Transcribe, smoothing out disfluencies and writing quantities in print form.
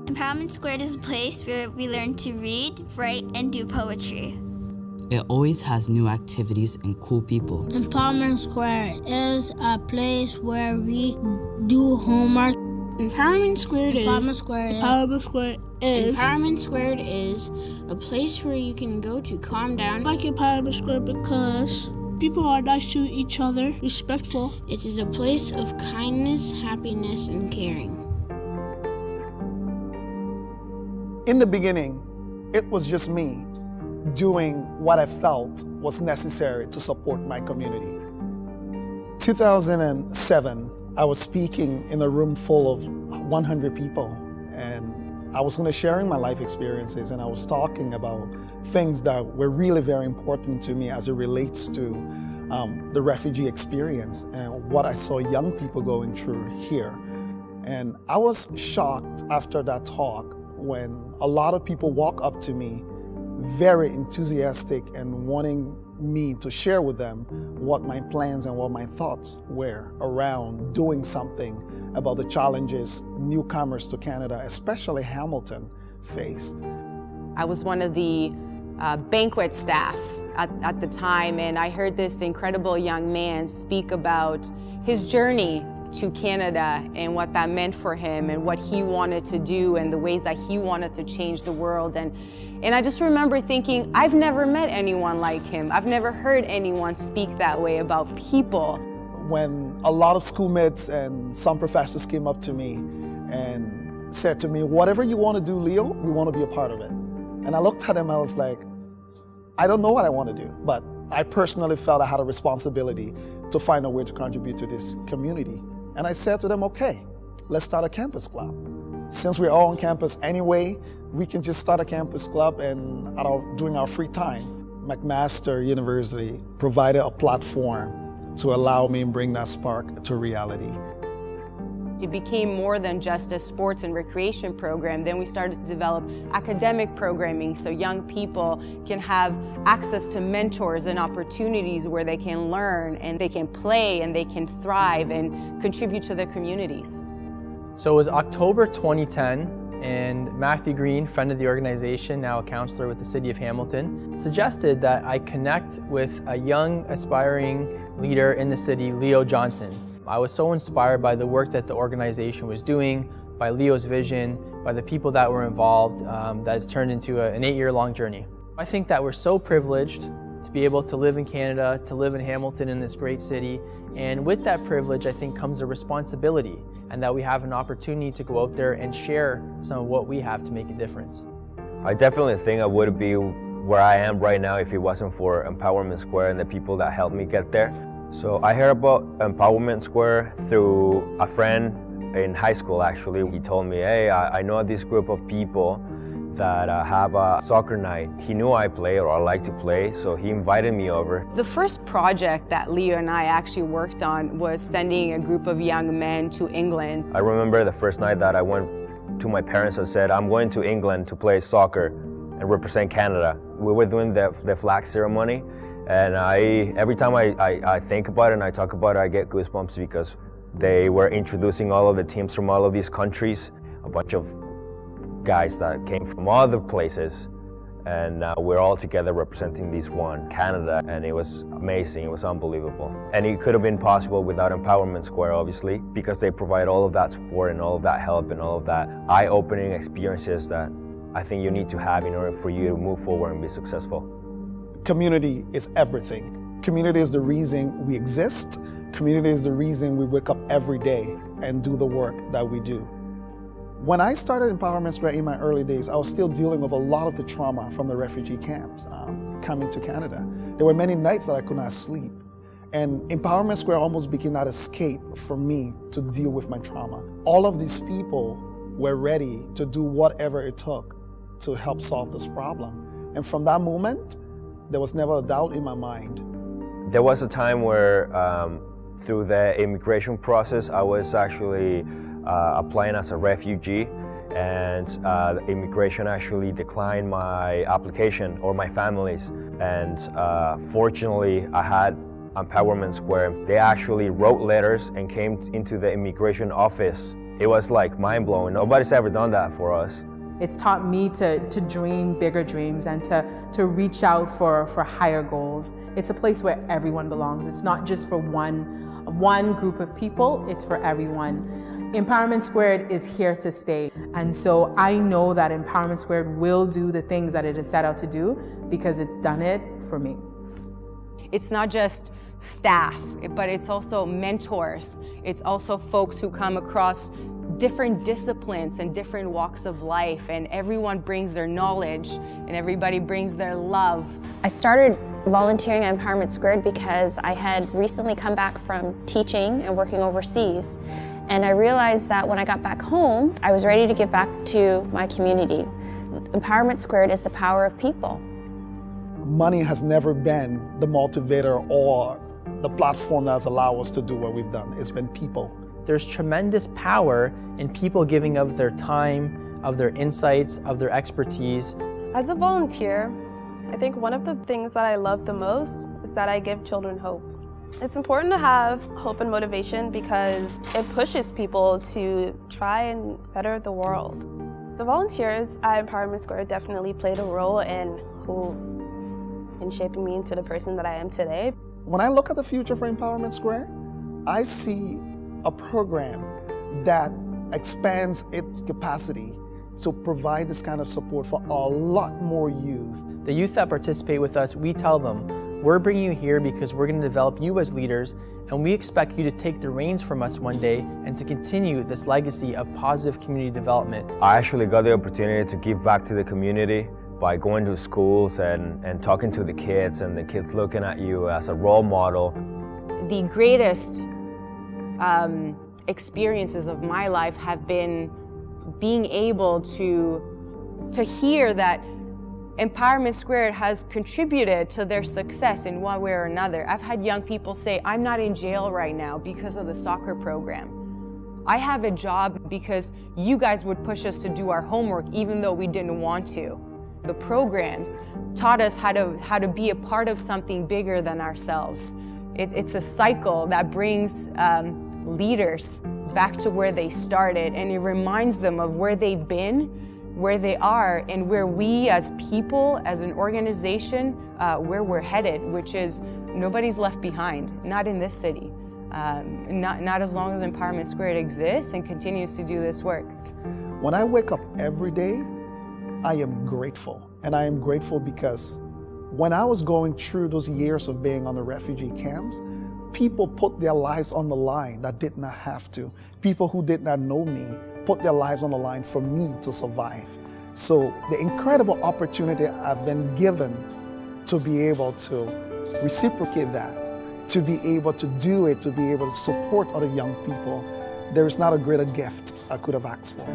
Empowerment Squared is a place where we learn to read, write, and do poetry. It always has new activities and cool people. Empowerment Square is a place where we do homework. Empowerment Squared is a place where you can go to calm down. I like Empowerment Square because people are nice to each other, respectful. It is a place of kindness, happiness, and caring. In the beginning, it was just me doing what I felt was necessary to support my community. 2007, I was speaking in a room full of 100 people, and I was sharing my life experiences, and I was talking about things that were really very important to me as it relates to the refugee experience and what I saw young people going through here. And I was shocked after that talk when a lot of people walk up to me very enthusiastic and wanting me to share with them what my plans and what my thoughts were around doing something about the challenges newcomers to Canada, especially Hamilton, faced. I was one of the banquet staff at the time, and I heard this incredible young man speak about his journey to Canada and what that meant for him and what he wanted to do and the ways that he wanted to change the world. And I just remember thinking, I've never met anyone like him. I've never heard anyone speak that way about people. When a lot of schoolmates and some professors came up to me and said to me, whatever you want to do, Leo, we want to be a part of it. And I looked at them, I was like, I don't know what I want to do, but I personally felt I had a responsibility to find a way to contribute to this community. And I said to them, okay, let's start a campus club. Since we're all on campus anyway, we can just start a campus club and during our free time. McMaster University provided a platform to allow me and bring that spark to reality. It became more than just a sports and recreation program. Then we started to develop academic programming so young people can have access to mentors and opportunities where they can learn and they can play and they can thrive and contribute to their communities. So it was October 2010, and Matthew Green, friend of the organization, now a counselor with the City of Hamilton, suggested that I connect with a young aspiring leader in the city, Leo Johnson. I was so inspired by the work that the organization was doing, by Leo's vision, by the people that were involved, that has turned into an 8-year-long journey. I think that we're so privileged to be able to live in Canada, to live in Hamilton in this great city, and with that privilege I think comes a responsibility, and that we have an opportunity to go out there and share some of what we have to make a difference. I definitely think I wouldn't be where I am right now if it wasn't for Empowerment Square and the people that helped me get there. So I heard about Empowerment Square through a friend in high school actually. He told me, hey, I know this group of people that have a soccer night. He knew I play or I like to play, so he invited me over. The first project that Leo and I actually worked on was sending a group of young men to England. I remember the first night that I went to my parents and said, I'm going to England to play soccer and represent Canada. We were doing the flag ceremony, and every time I think about it and I talk about it, I get goosebumps because they were introducing all of the teams from all of these countries, a bunch of guys that came from other places, and we're all together representing this one, Canada, and it was amazing, it was unbelievable. And it could have been possible without Empowerment Square, obviously, because they provide all of that support and all of that help and all of that eye-opening experiences that I think you need to have in order for you to move forward and be successful. Community is everything. Community is the reason we exist. Community is the reason we wake up every day and do the work that we do. When I started Empowerment Square in my early days, I was still dealing with a lot of the trauma from the refugee camps coming to Canada. There were many nights that I could not sleep. And Empowerment Square almost became that escape for me to deal with my trauma. All of these people were ready to do whatever it took to help solve this problem. And from that moment, there was never a doubt in my mind. There was a time where through the immigration process, I was actually applying as a refugee, and the immigration actually declined my application, or my family's. And fortunately, I had Empowerment Square. They actually wrote letters and came into the immigration office it was like mind-blowing. Nobody's ever done that for us. It's taught me to dream bigger dreams and to reach out for higher goals. It's a place where everyone belongs. It's not just for one group of people, it's for everyone. Empowerment Squared is here to stay. And so I know that Empowerment Squared will do the things that it has set out to do because it's done it for me. It's not just staff, but it's also mentors. It's also folks who come across different disciplines and different walks of life, and everyone brings their knowledge and everybody brings their love. I started volunteering at Empowerment Squared because I had recently come back from teaching and working overseas, and I realized that when I got back home, I was ready to give back to my community. Empowerment Squared is the power of people. Money has never been the motivator or the platform that has allowed us to do what we've done. It's been people. There's tremendous power in people giving of their time, of their insights, of their expertise. As a volunteer, I think one of the things that I love the most is that I give children hope. It's important to have hope and motivation because it pushes people to try and better the world. The volunteers at Empowerment Squared definitely played a role in shaping me into the person that I am today. When I look at the future for Empowerment Squared, I see a program that expands its capacity to provide this kind of support for a lot more youth. The youth that participate with us, we tell them, we're bringing you here because we're going to develop you as leaders, and we expect you to take the reins from us one day and to continue this legacy of positive community development. I actually got the opportunity to give back to the community by going to schools and talking to the kids, and the kids looking at you as a role model. The greatest experiences of my life have been being able to hear that Empowerment Squared has contributed to their success in one way or another. I've had young people say, I'm not in jail right now because of the soccer program. I have a job because you guys would push us to do our homework even though we didn't want to. The programs taught us how to be a part of something bigger than ourselves. It's a cycle that brings leaders back to where they started, and it reminds them of where they've been, where they are, and where we as people, as an organization, where we're headed, which is nobody's left behind, not in this city, not as long as Empowerment Squared exists and continues to do this work. When I wake up every day, I am grateful, and I am grateful because when I was going through those years of being on the refugee camps, people put their lives on the line that did not have to. People who did not know me put their lives on the line for me to survive. So the incredible opportunity I've been given to be able to reciprocate that, to be able to do it, to be able to support other young people, there is not a greater gift I could have asked for.